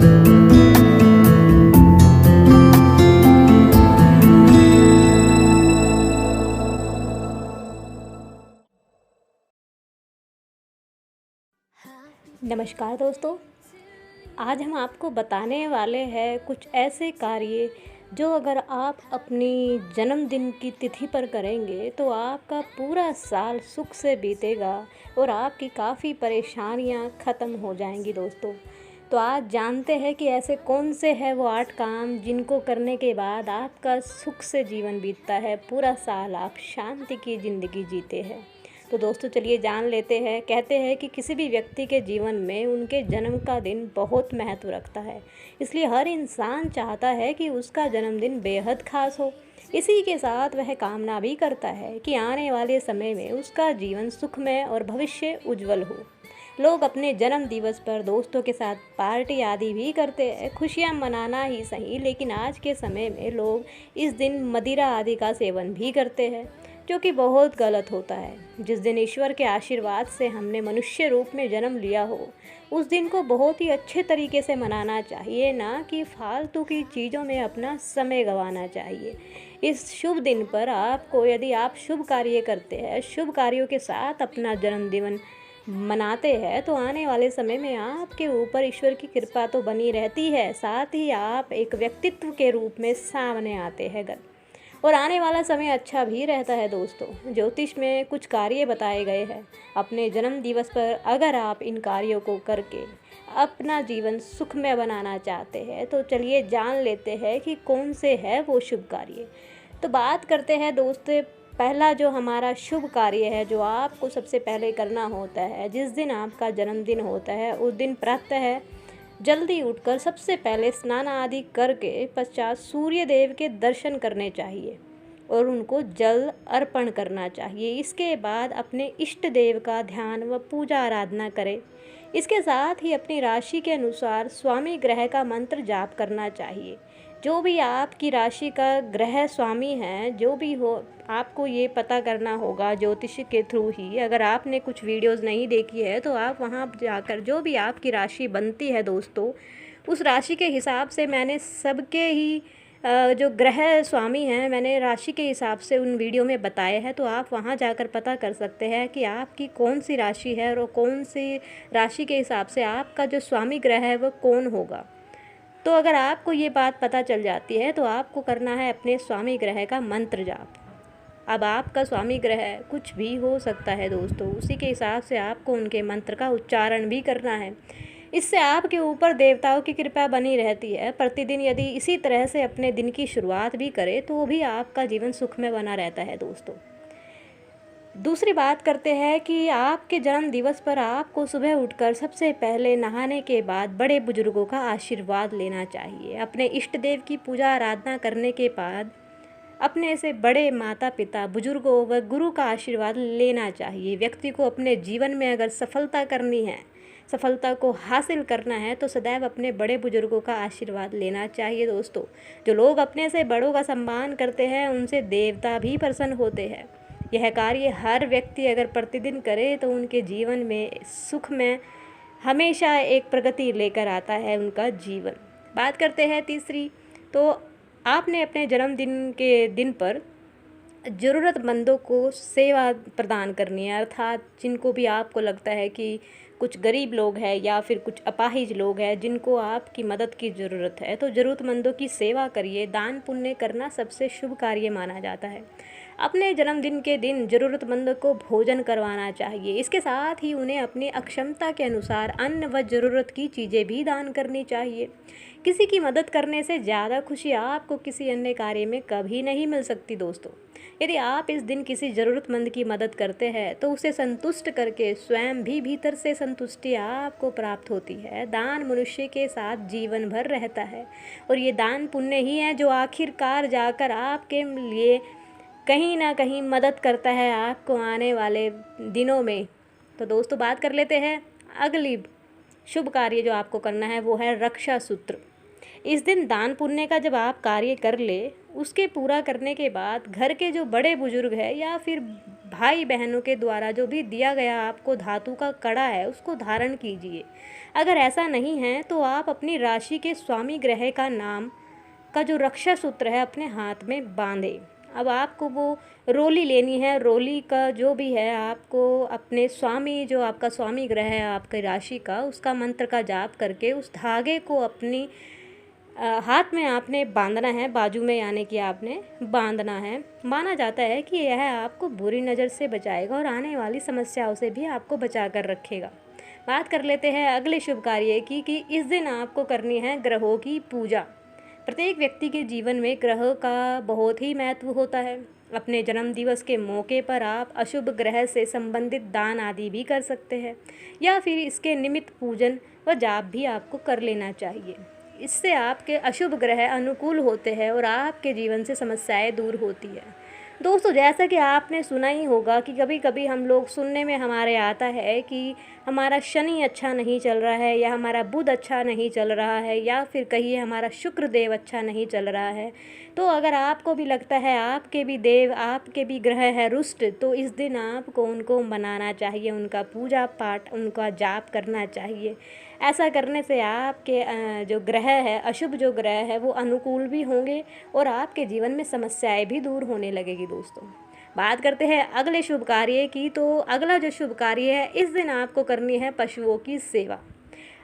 नमस्कार दोस्तों, आज हम आपको बताने वाले हैं कुछ ऐसे कार्य जो अगर आप अपनी जन्मदिन की तिथि पर करेंगे तो आपका पूरा साल सुख से बीतेगा और आपकी काफ़ी परेशानियां ख़त्म हो जाएंगी दोस्तों। तो आज जानते हैं कि ऐसे कौन से हैं वो 8 काम जिनको करने के बाद आपका सुख से जीवन बीतता है, पूरा साल आप शांति की ज़िंदगी जीते हैं। तो दोस्तों चलिए जान लेते हैं। कहते हैं कि किसी भी व्यक्ति के जीवन में उनके जन्म का दिन बहुत महत्व रखता है, इसलिए हर इंसान चाहता है कि उसका जन्मदिन बेहद खास हो। इसी के साथ वह कामना भी करता है कि आने वाले समय में उसका जीवन सुखमय और भविष्य उज्जवल हो। लोग अपने जन्म दिवस पर दोस्तों के साथ पार्टी आदि भी करते हैं, खुशियां मनाना ही सही, लेकिन आज के समय में लोग इस दिन मदिरा आदि का सेवन भी करते हैं, जो कि बहुत गलत होता है। जिस दिन ईश्वर के आशीर्वाद से हमने मनुष्य रूप में जन्म लिया हो, उस दिन को बहुत ही अच्छे तरीके से मनाना चाहिए, ना कि फालतू की चीज़ों में अपना समय गंवाना चाहिए। इस शुभ दिन पर आपको, यदि आप शुभ कार्य करते हैं, शुभ कार्यों के साथ अपना जन्मदिन मनाते हैं, तो आने वाले समय में आपके ऊपर ईश्वर की कृपा तो बनी रहती है, साथ ही आप एक व्यक्तित्व के रूप में सामने आते हैं और आने वाला समय अच्छा भी रहता है दोस्तों। ज्योतिष में कुछ कार्य बताए गए हैं। अपने जन्म दिवस पर अगर आप इन कार्यों को करके अपना जीवन सुखमय बनाना चाहते हैं, तो चलिए जान लेते हैं कि कौन से है वो शुभ कार्य। तो बात करते हैं दोस्तों, पहला जो हमारा शुभ कार्य है, जो आपको सबसे पहले करना होता है, जिस दिन आपका जन्मदिन होता है उस दिन प्रातः जल्दी उठकर सबसे पहले स्नान आदि करके पश्चात सूर्य देव के दर्शन करने चाहिए और उनको जल अर्पण करना चाहिए। इसके बाद अपने इष्ट देव का ध्यान व पूजा आराधना करें। इसके साथ ही अपनी राशि के अनुसार स्वामी ग्रह का मंत्र जाप करना चाहिए। जो भी आपकी राशि का ग्रह स्वामी है, जो भी हो, आपको ये पता करना होगा ज्योतिष के थ्रू ही। अगर आपने कुछ वीडियोस नहीं देखी है तो आप वहाँ जाकर जो भी आपकी राशि बनती है दोस्तों, उस राशि के हिसाब से मैंने सबके ही जो ग्रह स्वामी हैं, मैंने राशि के हिसाब से उन वीडियो में बताए हैं। तो आप वहाँ जाकर पता कर सकते हैं कि आपकी कौन सी राशि है और कौन सी राशि के हिसाब से आपका जो स्वामी ग्रह है वह कौन होगा। तो अगर आपको ये बात पता चल जाती है तो आपको करना है अपने स्वामी ग्रह का मंत्र जाप। अब आपका स्वामी ग्रह कुछ भी हो सकता है दोस्तों, उसी के हिसाब से आपको उनके मंत्र का उच्चारण भी करना है। इससे आपके ऊपर देवताओं की कृपा बनी रहती है। प्रतिदिन यदि इसी तरह से अपने दिन की शुरुआत भी करें तो भी आपका जीवन सुखमय बना रहता है दोस्तों। दूसरी बात करते हैं कि आपके जन्म दिवस पर आपको सुबह उठकर सबसे पहले नहाने के बाद बड़े बुजुर्गों का आशीर्वाद लेना चाहिए। अपने इष्ट देव की पूजा आराधना करने के बाद अपने से बड़े माता पिता, बुजुर्गों व गुरु का आशीर्वाद लेना चाहिए। व्यक्ति को अपने जीवन में अगर सफलता करनी है, सफलता को हासिल करना है, तो सदैव अपने बड़े बुजुर्गों का आशीर्वाद लेना चाहिए दोस्तों। जो लोग अपने से बड़ों का सम्मान करते हैं, उनसे देवता भी प्रसन्न होते हैं। यह कार्य हर व्यक्ति अगर प्रतिदिन करे तो उनके जीवन में सुख में हमेशा एक प्रगति लेकर आता है उनका जीवन। बात करते हैं तीसरी, तो आपने अपने जन्मदिन के दिन पर ज़रूरतमंदों को सेवा प्रदान करनी है। अर्थात जिनको भी आपको लगता है कि कुछ गरीब लोग हैं या फिर कुछ अपाहिज लोग हैं जिनको आपकी मदद की ज़रूरत है, तो ज़रूरतमंदों की सेवा करिए। दान पुण्य करना सबसे शुभ कार्य माना जाता है। अपने जन्मदिन के दिन ज़रूरतमंदों को भोजन करवाना चाहिए। इसके साथ ही उन्हें अपनी अक्षमता के अनुसार अन्न व ज़रूरत की चीज़ें भी दान करनी चाहिए। किसी की मदद करने से ज़्यादा खुशी आपको किसी अन्य कार्य में कभी नहीं मिल सकती दोस्तों। यदि आप इस दिन किसी ज़रूरतमंद की मदद करते हैं तो उसे संतुष्ट करके स्वयं भी भीतर से संतुष्टि आपको प्राप्त होती है। दान मनुष्य के साथ जीवन भर रहता है और ये दान पुण्य ही है जो आखिरकार जाकर आपके लिए कहीं ना कहीं मदद करता है आपको आने वाले दिनों में। तो दोस्तों बात कर लेते हैं अगली शुभ कार्य जो आपको करना है, वो है रक्षा सूत्र। इस दिन दान पुण्य का जब आप कार्य कर ले, उसके पूरा करने के बाद घर के जो बड़े बुजुर्ग हैं या फिर भाई बहनों के द्वारा जो भी दिया गया आपको धातु का कड़ा है उसको धारण कीजिए। अगर ऐसा नहीं है तो आप अपनी राशि के स्वामी ग्रह का नाम का जो रक्षा सूत्र है अपने हाथ में बांधें। अब आपको वो रोली लेनी है, रोली का जो भी है आपको अपने स्वामी, जो आपका स्वामी ग्रह है आपकी राशि का, उसका मंत्र का जाप करके उस धागे को अपनी हाथ में आपने बांधना है, बाजू में यानी कि आपने बांधना है। माना जाता है कि यह आपको बुरी नज़र से बचाएगा और आने वाली समस्याओं से भी आपको बचा कर रखेगा। बात कर लेते हैं अगले शुभ कार्य की कि इस दिन आपको करनी है ग्रहों की पूजा। प्रत्येक व्यक्ति के जीवन में ग्रह का बहुत ही महत्व होता है। अपने जन्म दिवस के मौके पर आप अशुभ ग्रह से संबंधित दान आदि भी कर सकते हैं या फिर इसके निमित्त पूजन व जाप भी आपको कर लेना चाहिए। इससे आपके अशुभ ग्रह अनुकूल होते हैं और आपके जीवन से समस्याएं दूर होती है। दोस्तों, जैसा कि आपने सुना ही होगा कि कभी कभी हम लोग सुनने में हमारे आता है कि हमारा शनि अच्छा नहीं चल रहा है या हमारा बुध अच्छा नहीं चल रहा है या फिर कहिए हमारा शुक्र देव अच्छा नहीं चल रहा है। तो अगर आपको भी लगता है आपके भी देव, आपके भी ग्रह है रुष्ट, तो इस दिन आपको उनको मनाना चाहिए, उनका पूजा पाठ, उनका जाप करना चाहिए। ऐसा करने से आपके जो ग्रह है, अशुभ जो ग्रह है, वो अनुकूल भी होंगे और आपके जीवन में समस्याएं भी दूर होने लगेगी। दोस्तों, बात करते हैं अगले शुभ कार्य की। तो अगला जो शुभ कार्य है, इस दिन आपको करनी है पशुओं की सेवा।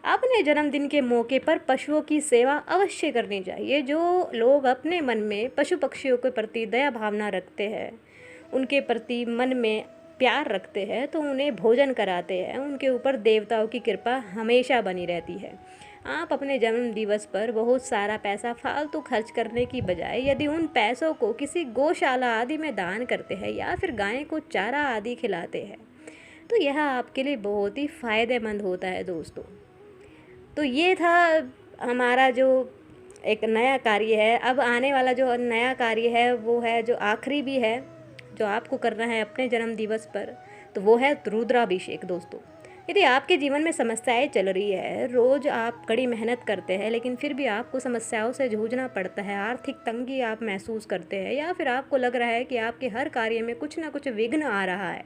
अपने जन्मदिन के मौके पर पशुओं की सेवा अवश्य करनी चाहिए। जो लोग अपने मन में पशु पक्षियों के प्रति दया भावना रखते हैं, उनके प्रति मन में प्यार रखते हैं, तो उन्हें भोजन कराते हैं, उनके ऊपर देवताओं की कृपा हमेशा बनी रहती है। आप अपने जन्म दिवस पर बहुत सारा पैसा फालतू खर्च करने की बजाय यदि उन पैसों को किसी गौशाला आदि में दान करते हैं या फिर गाय को चारा आदि खिलाते हैं तो यह आपके लिए बहुत ही फ़ायदेमंद होता है। दोस्तों, तो ये था हमारा जो एक नया कार्य है। अब आने वाला जो नया कार्य है वो है, जो आखिरी भी है, जो आपको करना है अपने जन्म दिवस पर, तो वो है रुद्राभिषेक। दोस्तों, यदि आपके जीवन में समस्याएं चल रही है, रोज़ आप कड़ी मेहनत करते हैं लेकिन फिर भी आपको समस्याओं से जूझना पड़ता है, आर्थिक तंगी आप महसूस करते हैं या फिर आपको लग रहा है कि आपके हर कार्य में कुछ ना कुछ विघ्न आ रहा है,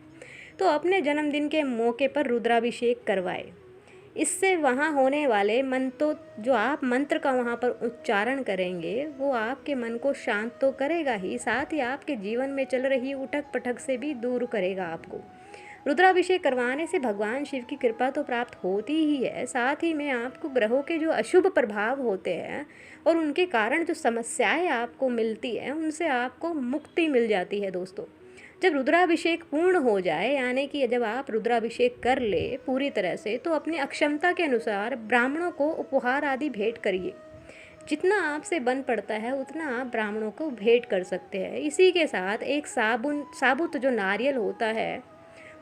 तो अपने जन्मदिन के मौके पर रुद्राभिषेक करवाएं। इससे वहाँ होने वाले जो आप मंत्र का वहाँ पर उच्चारण करेंगे वो आपके मन को शांत तो करेगा ही, साथ ही आपके जीवन में चल रही उठक पटक से भी दूर करेगा आपको। रुद्राभिषेक करवाने से भगवान शिव की कृपा तो प्राप्त होती ही है, साथ ही में आपको ग्रहों के जो अशुभ प्रभाव होते हैं और उनके कारण जो समस्याएं आपको मिलती हैं उनसे आपको मुक्ति मिल जाती है। दोस्तों, जब रुद्राभिषेक पूर्ण हो जाए, यानी कि जब आप रुद्राभिषेक कर ले पूरी तरह से, तो अपनी अक्षमता के अनुसार ब्राह्मणों को उपहार आदि भेंट करिए। जितना आपसे बन पड़ता है उतना आप ब्राह्मणों को भेंट कर सकते हैं। इसी के साथ एक साबुत जो नारियल होता है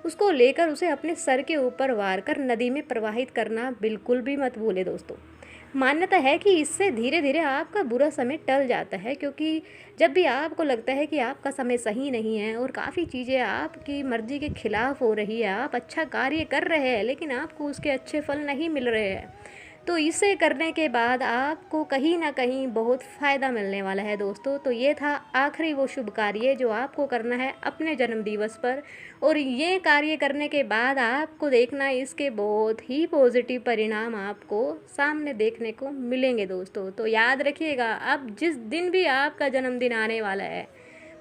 उसको लेकर उसे अपने सर के ऊपर वार कर नदी में प्रवाहित करना बिल्कुल भी मत भूले। दोस्तों, मान्यता है कि इससे धीरे धीरे आपका बुरा समय टल जाता है, क्योंकि जब भी आपको लगता है कि आपका समय सही नहीं है और काफ़ी चीज़ें आपकी मर्ज़ी के खिलाफ़ हो रही है, आप अच्छा कार्य कर रहे हैं लेकिन आपको उसके अच्छे फल नहीं मिल रहे हैं, तो इसे करने के बाद आपको कहीं ना कहीं बहुत फ़ायदा मिलने वाला है। दोस्तों, तो ये था आखिरी वो शुभ कार्य जो आपको करना है अपने जन्म दिवस पर, और ये कार्य करने के बाद आपको देखना इसके बहुत ही पॉजिटिव परिणाम आपको सामने देखने को मिलेंगे। दोस्तों, तो याद रखिएगा, अब जिस दिन भी आपका जन्मदिन आने वाला है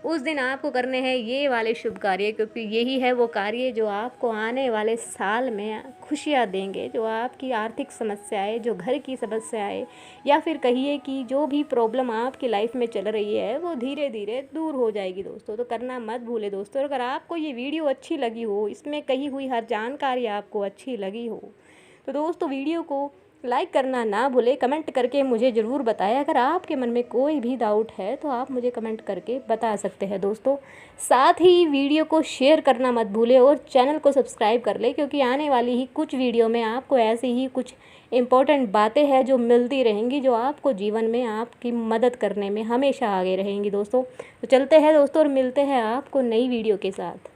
उस दिन आपको करने हैं ये वाले शुभ कार्य, क्योंकि यही है वो कार्य जो आपको आने वाले साल में खुशियाँ देंगे। जो आपकी आर्थिक समस्याएं, जो घर की समस्याएं या फिर कहिए कि जो भी प्रॉब्लम आपकी लाइफ में चल रही है वो धीरे धीरे दूर हो जाएगी। दोस्तों, तो करना मत भूले। दोस्तों, अगर आपको ये वीडियो अच्छी लगी हो, इसमें कही हुई हर जानकारी आपको अच्छी लगी हो, तो दोस्तों वीडियो को लाइक करना ना भूले। कमेंट करके मुझे ज़रूर बताएं। अगर आपके मन में कोई भी डाउट है तो आप मुझे कमेंट करके बता सकते हैं। दोस्तों, साथ ही वीडियो को शेयर करना मत भूले और चैनल को सब्सक्राइब कर ले, क्योंकि आने वाली ही कुछ वीडियो में आपको ऐसी ही कुछ इम्पोर्टेंट बातें हैं जो मिलती रहेंगी, जो आपको जीवन में आपकी मदद करने में हमेशा आगे रहेंगी। दोस्तों, तो चलते हैं दोस्तों और मिलते हैं आपको नई वीडियो के साथ।